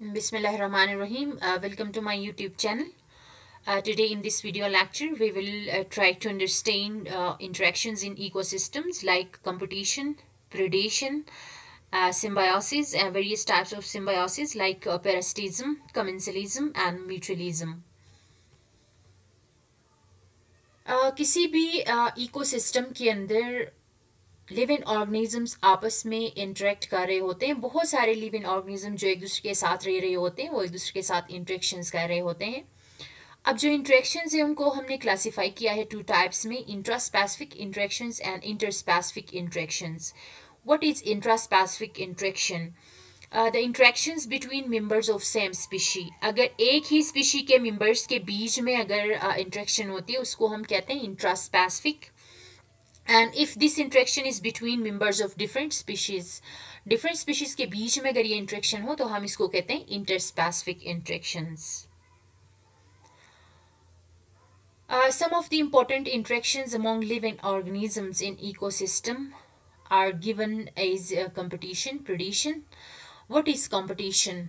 Bismillahirrahmanirrahim. Welcome to my YouTube channel. Today in this video lecture, we will try to understand interactions in ecosystems like competition, predation, symbiosis, and various types of symbiosis like parasitism, commensalism, and mutualism. किसी भी ecosystem के अंदर living organisms आपस में interact कर रहे होते हैं। बहुत सारे लिविंग ऑर्गेनिज्म जो एक दूसरे के साथ रह रहे होते हैं वो एक दूसरे के साथ इंटरेक्शंस कर रहे होते हैं। अब जो इंटरेक्शंस है उनको हमने क्लासिफाई किया है टू टाइप्स में, intraspecific interactions and interspecific interactions. What is intraspecific interaction? The interactions between members of same species. अगर एक ही स्पीशी के मेंबर्स के बीच में अगर इंटरेक्शन होती है उसको हम कहते हैं intraspecific. And if this interaction is between members of different species के बीच में अगर ये इंटरेक्शन हो तो हम इसको कहते हैं interspecific interactions. Some of the important interactions among living organisms in ecosystem are given as competition, predation. What is competition?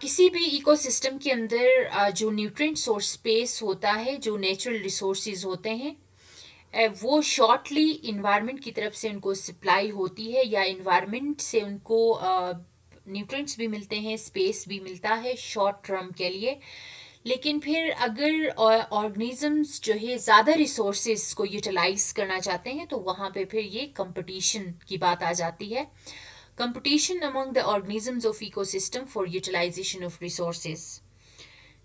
किसी भी इकोसिस्टम के अंदर जो न्यूट्रिएंट्स और स्पेस होता है, जो नेचुरल रिसोर्सेज होते हैं, वो शॉर्टली इन्वायरमेंट की तरफ से उनको सप्लाई होती है या इन्वायरमेंट से उनको न्यूट्रिएंट्स भी मिलते हैं, स्पेस भी मिलता है शॉर्ट टर्म के लिए। लेकिन फिर अगर ऑर्गेनिजम्स जो है ज़्यादा रिसोर्सेज को यूटिलाइज करना चाहते हैं तो वहाँ पे फिर ये कंपटीशन की बात आ जाती है। Competition among the organisms of ecosystem for utilisation of resources.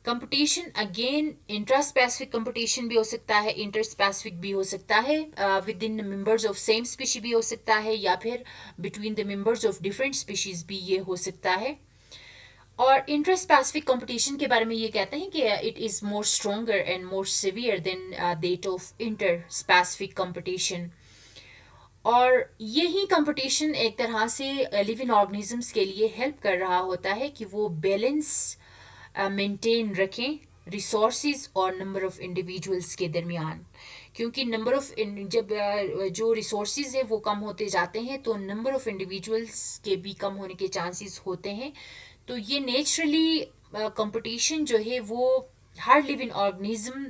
Competition again intraspecific competition भी हो सकता है, इंटरस्पेसिफिक भी हो सकता है, within members of same species भी हो सकता है, या फिर between the members of different species भी ये हो सकता है। और इंट्रास्पेसिफिक कंपटीशन के बारे में ये कहते हैं कि it is more stronger and more severe than that of interspecific competition. और यही कंपटीशन एक तरह से लिविंग ऑर्गेनिजम्स के लिए हेल्प कर रहा होता है कि वो बैलेंस मेंटेन रखें रिसोर्सेज और नंबर ऑफ इंडिविजुअल्स के दरमियान। क्योंकि नंबर ऑफ जब जो रिसोर्सेज है वो कम होते जाते हैं तो नंबर ऑफ इंडिविजुअल्स के भी कम होने के चांसेस होते हैं। तो ये नेचुरली कंपटीशन जो है वो हर लिविंग ऑर्गेनिज्म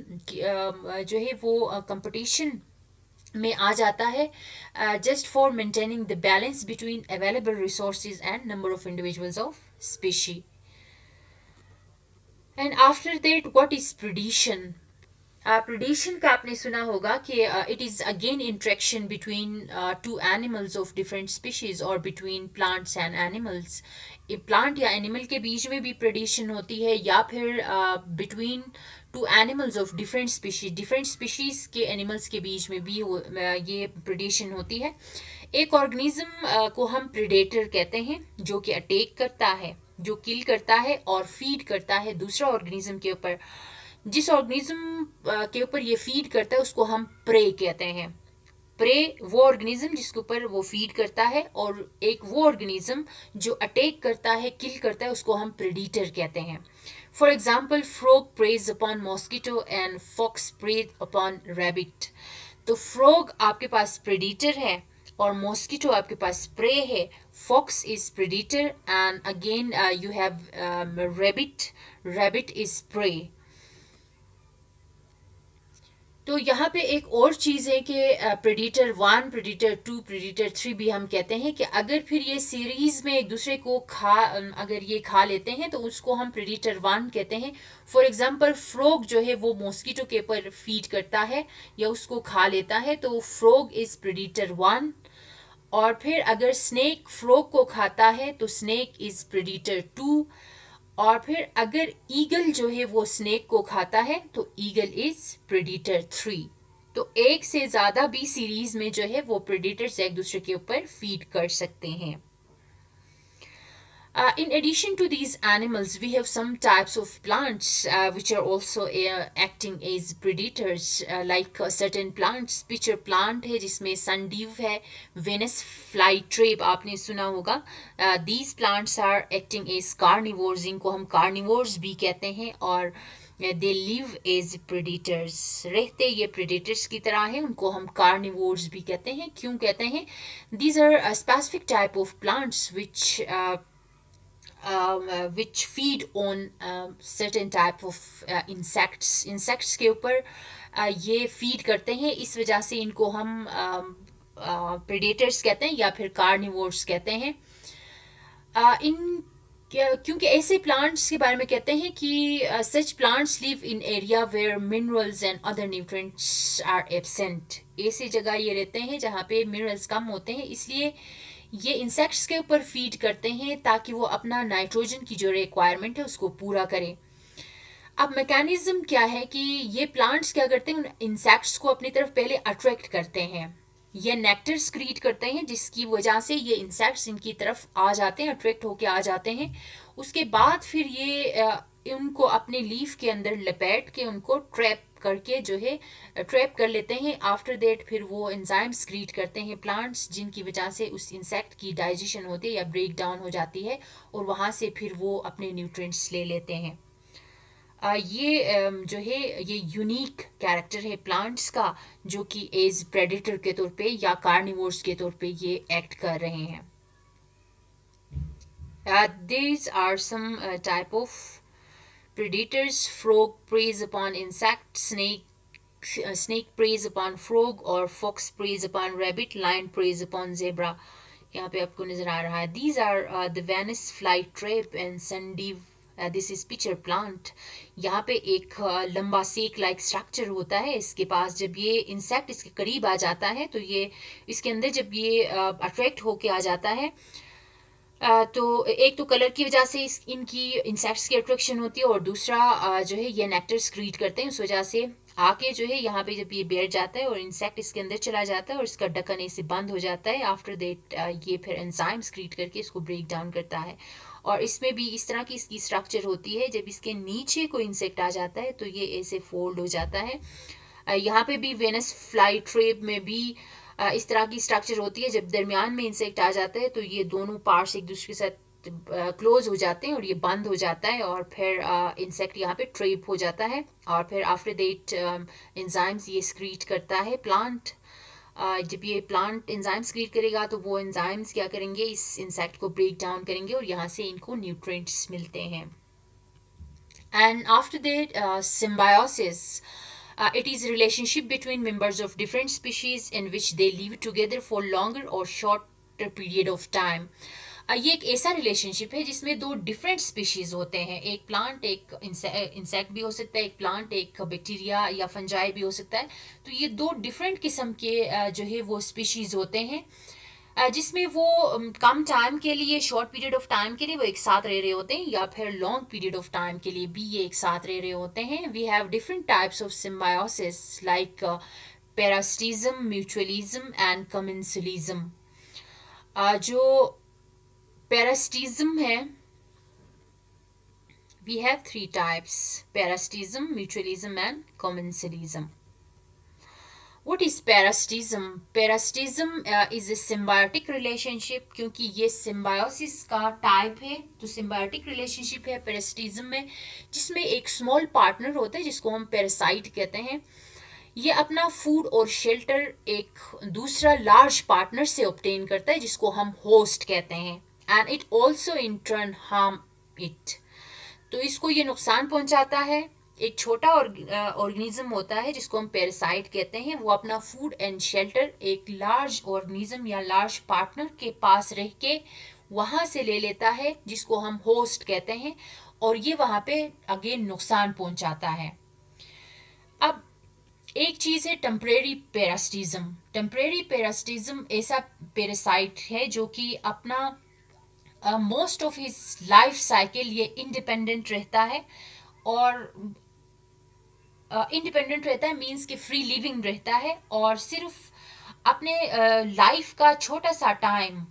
जो है वो कंपटीशन में आ जाता है just for maintaining the balance between available resources and number of individuals of species. And after that what is predation? Predation का आपने सुना होगा कि it is again interaction between two animals of different species और between plants and animals. Plant या animal के बीच में भी प्रेडिशन होती है या फिर between two animals of different species के एनिमल्स के बीच में भी ये प्रेडिशन होती है। एक ऑर्गेनिज्म को हम प्रेडेटर कहते हैं जो कि अटैक करता है, जो किल करता है और फीड करता है दूसरा ऑर्गेनिज्म के ऊपर। जिस ऑर्गेनिज्म के ऊपर ये फीड करता है उसको हम प्रे कहते हैं। प्रे वो ऑर्गेनिज्म जिसके ऊपर वो फीड करता है, और एक वो ऑर्गेनिज्म जो अटैक करता है, किल करता है, उसको हम प्रेडिटर कहते हैं। For example, frog preys upon mosquito and fox preys upon rabbit. तो फ्रॉग आपके पास प्रेडिटर है और मॉस्किटो आपके पास प्रे है। Fox is predator and again you have rabbit, rabbit is prey. तो यहाँ पे एक और चीज़ है कि predator one, predator two, predator three भी हम कहते हैं कि अगर फिर ये सीरीज में एक दूसरे को अगर ये खा लेते हैं तो उसको हम प्रेडिटर वन कहते हैं। फॉर एग्जांपल, फ्रॉग जो है वो मॉस्किटो के ऊपर फीड करता है या उसको खा लेता है तो फ्रॉग इज प्रेडिटर वन। और फिर अगर स्नेक फ्रॉग को खाता है तो स्नेक इज प्रेडिटर टू। और फिर अगर ईगल जो है वो स्नेक को खाता है तो ईगल इज प्रेडिटर थ्री। तो एक से ज्यादा भी सीरीज में जो है वो प्रेडिटर्स एक दूसरे के ऊपर फीड कर सकते हैं। In addition to these animals, we have some types of plants which are also acting as predators, like certain plants. Pitcher plant है जिसमें sundew है, Venus flytrap आपने सुना होगा. These plants are acting as carnivores. इनको हम carnivores भी कहते हैं और they live as predators. रहते ये predators की तरह हैं, उनको हम carnivores भी कहते हैं. क्यों कहते हैं? These are a specific type of plants which which feed on certain type of insects के ऊपर ये feed करते हैं. इस वजह से इनको हम predators कहते हैं या फिर carnivores कहते हैं. इन क्योंकि ऐसे प्लांट्स के बारे में कहते हैं कि such plants live in area where minerals and other nutrients are absent. ऐसी जगह ये रहते हैं जहाँ पे मिनरल्स कम होते हैं, इसलिए ये इंसेक्ट्स के ऊपर फीड करते हैं ताकि वो अपना नाइट्रोजन की जो रिक्वायरमेंट है उसको पूरा करें. अब मैकेनिज्म क्या है कि ये प्लांट्स क्या करते हैं, उन इंसेक्ट्स को अपनी तरफ पहले अट्रैक्ट करते हैं. ये नेक्टर स्क्रीट करते हैं जिसकी वजह से ये इंसेक्ट्स इनकी तरफ आ जाते हैं, अट्रैक्ट होके आ जाते हैं. उसके बाद फिर ये उनको अपने लीफ के अंदर लपेट के उनको ट्रैप करके जो है ट्रैप कर लेते हैं. आफ्टर दैट फिर वो एंजाइम स्क्रीट करते हैं प्लांट्स, जिनकी वजह से उस इंसेक्ट की डाइजेशन होती है या ब्रेक डाउन हो जाती है और वहाँ से फिर वो अपने न्यूट्रिएंट्स ले लेते हैं. ये जो है ये यूनिक कैरेक्टर है प्लांट्स का, जो कि एज प्रेडेटर के तौर पे या कार्निवोर्स के तौर पे ये एक्ट कर रहे हैं. These are some type of predators. Frog preys upon insect, snake preys upon frog, और fox preys upon rabbit, lion preys upon zebra. यहाँ पे आपको नजर आ रहा है. These are the Venus flytrap and sundew. This is pitcher plant. यहाँ पे एक लंबा सेक लाइक स्ट्रक्चर होता है इसके पास. जब ये इंसेक्ट इसके करीब आ जाता है तो ये इसके अंदर जब ये अट्रैक्ट होके आ जाता है तो एक तो कलर की वजह से इनकी इंसेक्ट्स की अट्रैक्शन होती है, और दूसरा जो है ये नेक्टर स्क्रीट करते हैं. उस वजह से आके जो है यहाँ पे जब ये बैठ जाता है और इंसेक्ट इसके अंदर चला जाता है और इसका ढक्कन ऐसे बंद हो जाता है. आफ्टर दैट ये फिर एंजाइम स्क्रीट करके इसको ब्रेक डाउन करता है. और इसमें भी इस तरह की इसकी स्ट्रक्चर होती है. जब इसके नीचे कोई इंसेक्ट आ जाता है तो ये ऐसे फोल्ड हो जाता है. यहाँ पे भी वेनस फ्लाई ट्रेप में भी इस तरह की स्ट्रक्चर होती है. जब दरमियान में इंसेक्ट आ जाता है तो ये दोनों पार्ट्स एक दूसरे के साथ क्लोज हो जाते हैं और ये बंद हो जाता है, और फिर इंसेक्ट यहाँ पे ट्रेप हो जाता है. और फिर आफ्टर दैट एंजाइम्स ये स्क्रीट करता है प्लांट. जब ये प्लांट एंजाइम स्क्रीट करेगा तो वो एंजाइम्स क्या करेंगे, इस इंसेक्ट को ब्रेक डाउन करेंगे और यहाँ से इनको न्यूट्रिएंट्स मिलते हैं. And after that symbiosis. It is a relationship between members of different species in which they live together for longer or shorter period of time. ये एक ऐसा रिलेशनशिप है जिसमें दो डिफरेंट स्पीशीज होते हैं. एक प्लांट, एक इंसेक्ट भी हो सकता है, एक प्लांट एक बैक्टीरिया या फंजाई भी हो सकता है. तो ये दो डिफरेंट किस्म के जो है वो स्पीशीज होते हैं जिसमें वो कम टाइम के लिए, शॉर्ट पीरियड ऑफ टाइम के लिए वो एक साथ रह रहे होते हैं, या फिर लॉन्ग पीरियड ऑफ टाइम के लिए भी ये एक साथ रह रहे होते हैं. We have different types of symbiosis like parasitism, mutualism and commensalism. जो पैरास्टिज्म है, we have three types: parasitism, mutualism and commensalism. What is parasitism? Parasitism is a symbiotic relationship. क्योंकि ये symbiosis का टाइप है तो symbiotic relationship है parasitism में, जिसमें एक small partner होता है जिसको हम parasite कहते हैं. ये अपना फूड और शेल्टर एक दूसरा लार्ज पार्टनर से ऑब्टेन करता है जिसको हम होस्ट कहते हैं. And it also in turn harm it. तो इसको ये नुकसान पहुंचाता है. एक छोटा ऑर्गेनिज्म होता है जिसको हम पैरासाइट कहते हैं. वो अपना फूड एंड शेल्टर एक लार्ज ऑर्गेनिज्म या लार्ज पार्टनर के पास रह के वहाँ से ले लेता है जिसको हम होस्ट कहते हैं, और ये वहाँ पे अगेन नुकसान पहुंचाता है. अब एक चीज़ है टेम्परेरी पैरासिटिज्म. टेम्परेरी पैरासिटिज्म ऐसा पैरासाइट है जो कि अपना most of his life cycle ये इंडिपेंडेंट रहता है. और इंडिपेंडेंट रहता है मीन्स कि फ्री लिविंग रहता है, और सिर्फ अपने लाइफ का छोटा सा टाइम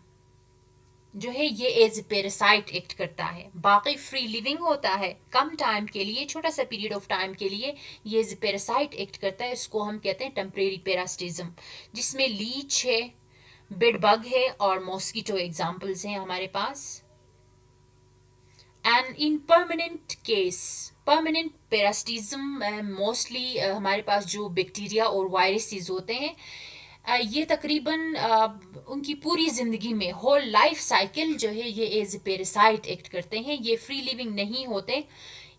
जो है ये एज ए पैरासाइट एक्ट करता है. बाकी फ्री लिविंग होता है कम टाइम के लिए, छोटा सा पीरियड ऑफ टाइम के लिए ये एज ए पैरासाइट एक्ट करता है. इसको हम कहते हैं टेम्परेरी पैरासिटिज्म, जिसमें लीच है, बेड बग है और मॉस्किटो एग्जाम्पल्स हैं हमारे पास. And in permanent case, permanent parasitism mostly हमारे पास जो बैक्टीरिया और वायरसेस होते हैं ये तकरीबन उनकी पूरी ज़िंदगी में होल लाइफ साइकिल जो है ये एज ए पेरासाइट एक्ट करते हैं। ये फ्री लिविंग नहीं होते,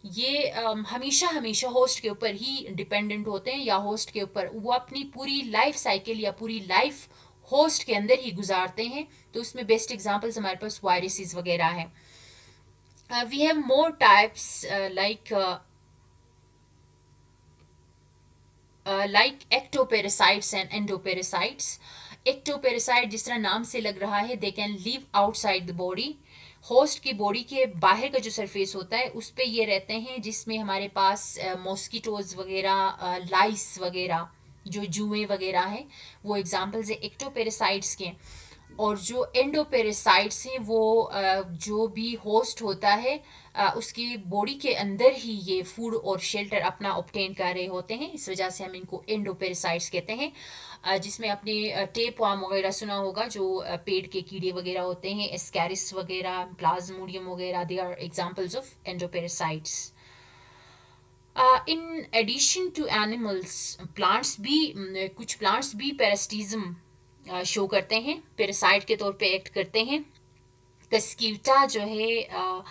ये हमेशा हमेशा होस्ट के ऊपर ही डिपेंडेंट होते हैं, या होस्ट के ऊपर वो अपनी पूरी लाइफ साइकिल या पूरी लाइफ होस्ट के अंदर ही गुजारते हैं। तो उसमें बेस्ट एग्जांपल्स हमारे पास वायरसेस वगैरह हैं। We have more types like ectoparasites and endoparasites. Ectoparasite जिस तरह नाम से लग रहा है, they can live outside the body. Host की बॉडी के बाहर का जो सरफेस होता है उस पे ये रहते हैं, जिसमें हमारे पास मॉस्किटोज वगैरह, लाइस वगैरह, जो जुएं वगैरह हैं, वो एग्जाम्पल्स है एक्टोपेरासाइट्स के। और जो एंडोपेरासाइट्स हैं वो जो भी होस्ट होता है उसकी बॉडी के अंदर ही ये फूड और शेल्टर अपना ऑब्टेन कर रहे होते हैं, इस वजह से हम इनको एंडोपेरासाइट्स कहते हैं। जिसमें आपने टेप वार्म वगैरह सुना होगा, जो पेट के कीड़े वगैरह होते हैं, एस्कैरिस वगैरह, प्लाज्मोडियम वगैरह, they are examples of endoparasites. In addition to animals, plants भी कुछ प्लांट्स भी पैरासिटिज्म शो करते हैं, पैरासाइट के तौर पे एक्ट करते हैं। कस्क्यूटा जो है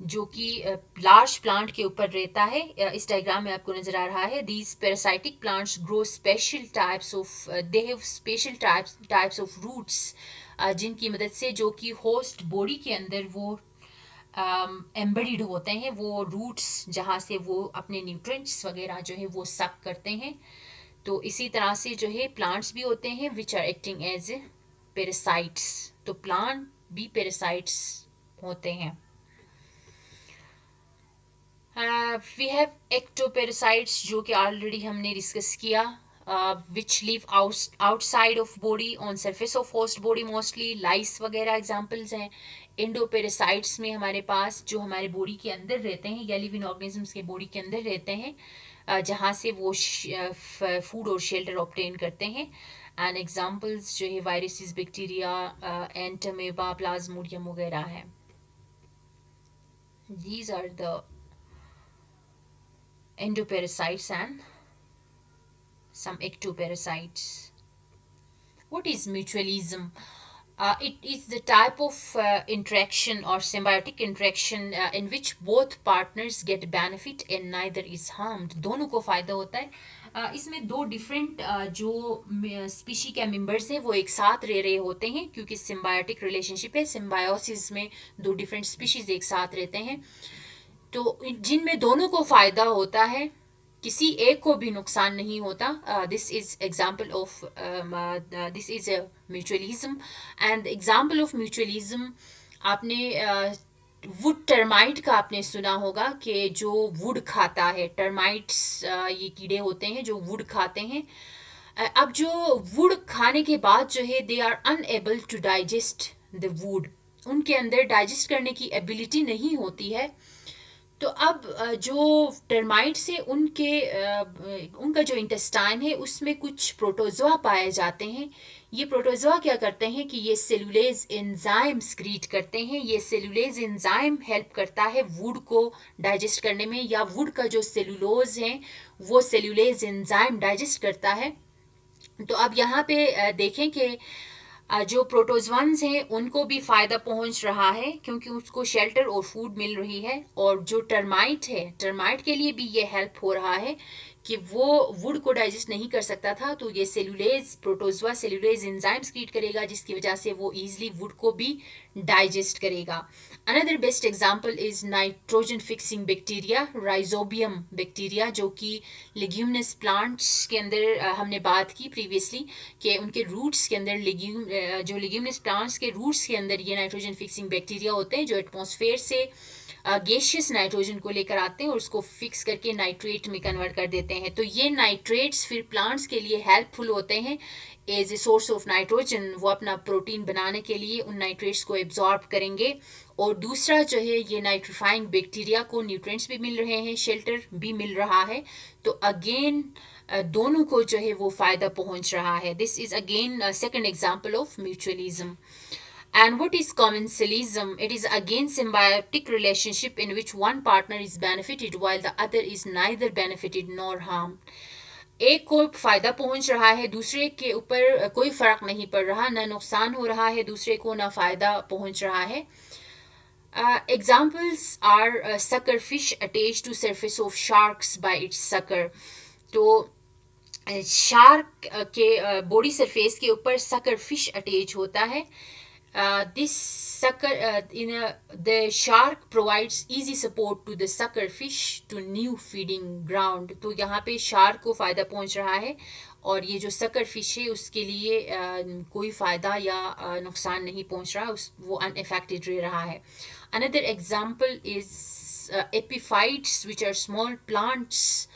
जो कि लार्ज प्लांट के ऊपर रहता है, इस डायग्राम में आपको नजर आ रहा है। These parasitic plants grow special types of, they have special types of roots, जिनकी मदद से जो कि होस्ट बॉडी के अंदर वो एम्बेडेड होते हैं, वो रूट्स जहाँ से वो अपने न्यूट्रिएंट्स वगैरह जो है वो सक करते हैं। तो इसी तरह से जो है प्लांट्स भी होते हैं which are acting as a parasites. तो प्लांट भी पेरासाइट्स होते हैं। वी हैव एक्टोपेरासाइट्स जो कि ऑलरेडी हमने डिस्कस किया, which live outside of body on surface of host body, mostly lice वगैरह एग्जांपल्स हैं। एंडोपेरासाइट्स में हमारे पास जो हमारे बॉडी के अंदर रहते हैं या लिविंग ऑर्गेनिजम्स के बॉडी के अंदर रहते हैं, जहाँ से वो फूड और शेल्टर ऑब्टेन करते हैं। एंड एग्जांपल्स जो है वायरसेस, बैक्टीरिया, एंटमेबा, प्लाज्मोडियम वगैरह है। These are the endoparasites and some ectoparasites. What is mutualism? It is the type of interaction or symbiotic interaction in which both partners get benefit and neither is harmed. दोनों को फायदा होता है। इसमें दो different जो स्पीशी के members हैं वो एक साथ रह रहे होते हैं, क्योंकि सिम्बायोटिक रिलेशनशिप है। सिम्बायोसिस में दो डिफरेंट स्पीशीज एक साथ रहते हैं, तो जिनमें दोनों को फायदा होता है, किसी एक को भी नुकसान नहीं होता। This is example of this is a mutualism. And example of mutualism, आपने वुड टर्माइट का आपने सुना होगा कि जो वुड खाता है, टर्माइट्स ये कीड़े होते हैं जो वुड खाते हैं। अब जो वुड खाने के बाद जो है they are unable to digest the wood, उनके अंदर डाइजेस्ट करने की एबिलिटी नहीं होती है। तो अब जो टर्माइट्स है उनका जो इंटेस्टाइन है उसमें कुछ प्रोटोजोआ पाए जाते हैं। ये प्रोटोजोआ क्या करते हैं कि ये सेलुलेज एंजाइम स्क्रीट करते हैं। ये सेलुलेज एंजाइम हेल्प करता है वुड को डाइजेस्ट करने में, या वुड का जो सेलुलोज है वो सेलुलेज एंजाइम डाइजेस्ट करता है। तो अब यहाँ पे देखें कि जो प्रोटोजोन्स हैं उनको भी फ़ायदा पहुंच रहा है, क्योंकि उसको शेल्टर और फूड मिल रही है। और जो टर्माइट है, टर्माइट के लिए भी ये हेल्प हो रहा है कि वो वुड को डाइजेस्ट नहीं कर सकता था, तो ये cellulase protozoa cellulase enzyme create करेगा, जिसकी वजह से वो ईजिली वुड को भी डाइजेस्ट करेगा। Another best example is nitrogen fixing bacteria, rhizobium bacteria, जो कि लेग्यूमिनस प्लांट्स के अंदर हमने बात की प्रीवियसली कि उनके रूट्स के अंदर जो लेग्यूमिनस प्लांट्स के रूट्स के अंदर ये नाइट्रोजन फिक्सिंग बैक्टीरिया होते हैं, जो एटमॉस्फेयर से गैशियस नाइट्रोजन को लेकर आते हैं और उसको फिक्स करके नाइट्रेट में कन्वर्ट कर देते हैं। तो ये नाइट्रेट्स फिर प्लांट्स के लिए हेल्पफुल होते हैं as a source of nitrogen. वो अपना प्रोटीन बनाने के लिए उन नाइट्रेट्स को एब्जॉर्ब करेंगे। और दूसरा जो है ये नाइट्रीफाइंग बैक्टीरिया को न्यूट्रिएंट्स भी मिल रहे हैं, शेल्टर भी मिल रहा है। तो अगेन दोनों को जो है वो फायदा पहुंच रहा है। This is again second example of mutualism. And what is commensalism? It is again symbiotic relationship in which one partner is benefited while the other is neither benefited nor harmed. एक को फायदा पहुंच रहा है, दूसरे के ऊपर कोई फर्क नहीं पड़ रहा, ना नुकसान हो रहा है दूसरे को, ना फायदा पहुंच रहा है. Examples are sucker fish attached to surface of sharks by its sucker. तो शार्क के बॉडी सरफेस के ऊपर सकर फिश अटैच होता है. This sucker in the shark provides easy support to the sucker fish to new feeding ground. तो यहाँ पे shark को फायदा पहुंच रहा है और ये जो सकर फिश है उसके लिए कोई फायदा या नुकसान नहीं पहुंच रहा, वो अनएफेक्टेड रह रहा है. Another example is epiphytes, which are small plants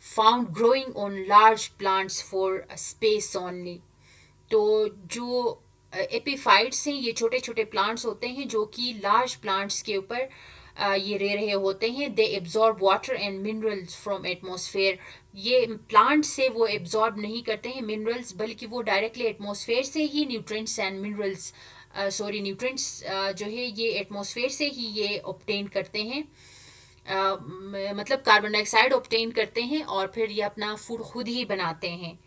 found growing on large plants for space only. तो जो एपीफाइट्स हैं ये छोटे छोटे प्लांट्स होते हैं जो कि लार्ज प्लांट्स के ऊपर ये रह रहे होते हैं. They absorb water and minerals from atmosphere. ये प्लांट से वो एब्जॉर्ब नहीं करते हैं मिनरल्स, बल्कि वो डायरेक्टली एटमॉस्फेयर से ही न्यूट्रिएंट्स एंड मिनरल्स न्यूट्रिएंट्स जो है ये एटमॉस्फेयर से ही ये ऑब्टेन करते हैं. मतलब कार्बन डाइऑक्साइड ऑब्टेन करते हैं और फिर ये अपना फूड खुद ही बनाते हैं.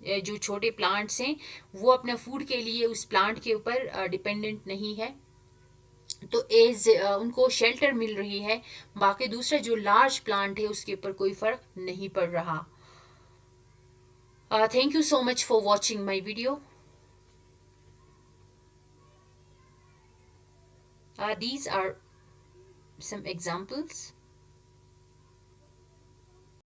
जो छोटे प्लांट्स हैं वो अपने फूड के लिए उस प्लांट के ऊपर डिपेंडेंट नहीं है, तो एज उनको शेल्टर मिल रही है. बाकी दूसरा जो लार्ज प्लांट है उसके ऊपर कोई फर्क नहीं पड़ रहा. Thank you so much for watching my video. These are some examples.